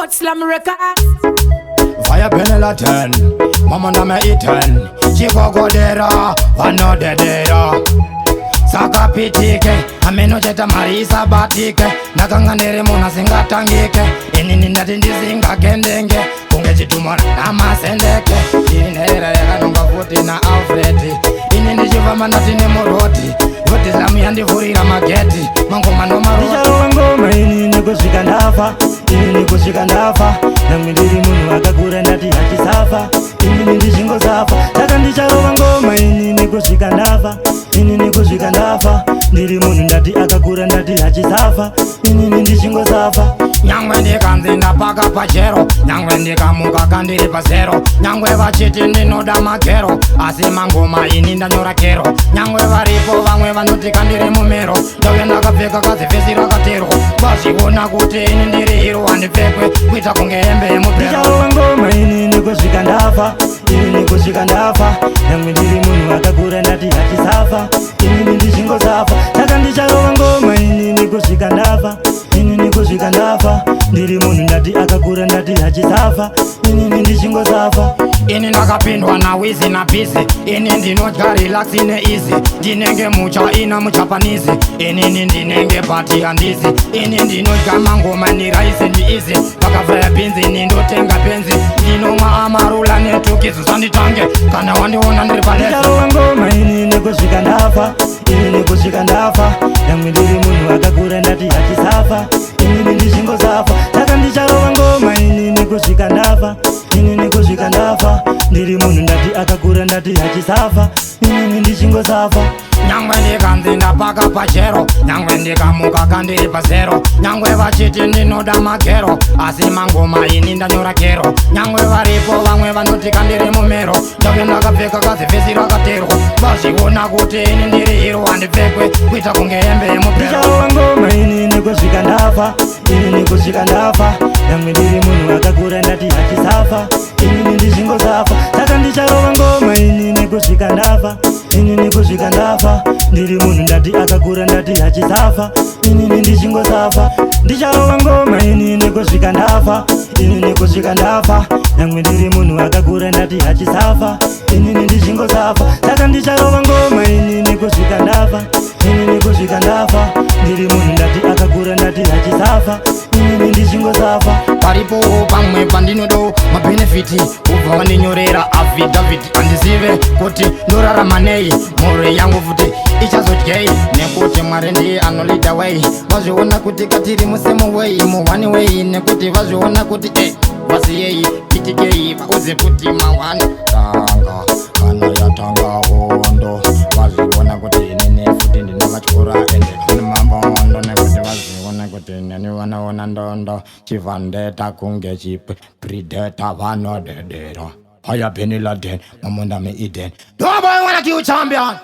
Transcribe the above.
Bodyslam record. Fire penela 10, mama na me eaten. Chigogodera, vano dedera. Saka Ptk, ameno cheta marisa batike. Nakanganere mona singa tangike. Inini ndati ndizinga kendenge. Kunge chitumora na masendeke. Inere yaka nunga futi na Alfredi. Inini chivama nati ne moroti. Bodyslam yandivurira mageti. Mangoma no maroti. Ndicharowa ngoma inini kusvika ndafa. Inini kusvika ndafa. Namwe ndiri munhu akakura ndati hachisafa. Inini ndichingosafa. Saka ndicharowa ngoma inini kusvika ndafa. Inini kusvika ndafa. Ndiri munhu ndati akakura ndati hachisafa. Inini ndichingosafa. Nyangwe ndikanzi ndapaka pachero. Nyangwe ndikamuka kandiri pazero. Nyangwe vachiti ndinoda magero. Asi mangoma ini ndanyora kero. Nyangwe varipo vamwe vanoti kandiri mumero. Ndauya ndakapfeka kazivhesi rakatero. Vazviona kuti ini ndiri hero handipfekwe kuita kunge hembe yemupero. Ndicharowa ngoma inini kusvika ndafa. Inini kusvika ndafa. Namwe ndiri munhu akakura ndati hachisafa. Inini ndichingosafa. Saka ndicharowa ngoma inini kusvika ndafa. Inini kusvika ndafa. Ndiri munhu ndati akakura ndati hachisafa. Inini ndichingosafa. Ini ndakapindwa na wizi na busy. Ini ndinodya relax ine easy. Ndinenge mucha ina muchapanizi. Inini ndinenge party handizi. Ini ndinodya mangoma ni rice ndi easy. Pakavaya pinzi nindotenga penzi. Ndinomwa amarula netukizo zanditange. Kana wandiona ndiri palesa. Ndicharowa ngoma inini kusvika ndafa. Inini kusvika ndafa. Namwe ndiri munhu akakura ndati hachisafa. Inini ndichingosafa. Saka ndicharowa ngoma inini kusvika ndafa. Inini kusvika ndafa. Ndiri munhu ndati akakura ndati hachisafa. Inini ndichingosafa. Nyangwe ndikanzi ndapaka pachero. Nyangwe ndikamuka kandiri pazero. Nyangwe vachiti ndinoda magero. Asi mangoma ini ndanyora kero. Nyangwe varipo vamwe vanoti kandiri mumero. Ndauya ndakapfeka kazivhesi rakatero. Vazviona kuti ini ndiri hero handipfekwe kuita kunge hembe yemupero. Ndicharowa ngoma inini kusvika ndafa. Inini kusvika ndafa. Namwe ndiri munhu akakura ndati hachisafa. Inini ndichingosafa. Saka ndicharowa ngoma inini kusvika ndafa. Inini kusvika ndafa. Ndiri munhu ndati akakura ndati hachisafa. Inini ndichingosafa. Ndicharowa ngoma inini kusvika ndafa. Inini kusvika ndafa. Namwe ndiri munhu akakura ndati hachisafa. Inini ndichingosafa. Saka ndicharowa ngoma inini kusvika ndafa. Inini kusvika ndafa. Ndiri munhu ndati akakura ndati hachisafa. Inini ndichingosafa. Paripo pamwe pandinodo mabenefiti. Ubva vandinyorera affidavit handizive kuti ndorarama nei. Mhuri yangu futi ichazodyei. Nekuti Mwari ndiye anolida wei. Vazviona kuti katiri musemo wei. Muhwani wei. Nekuti vazviona kuti vasiyei. Ptk vaudze kuti mawani tanga kana yatanga hondo. Vazviona kuti inini futi ndine machikora ende pane mabondo. Nekuti vazviona kuti neni vanaona ndondo. Chivandeta kunge chipwe predator vanodedera. Fire penela 10, mamona me Eden. No boy wanna kill champion.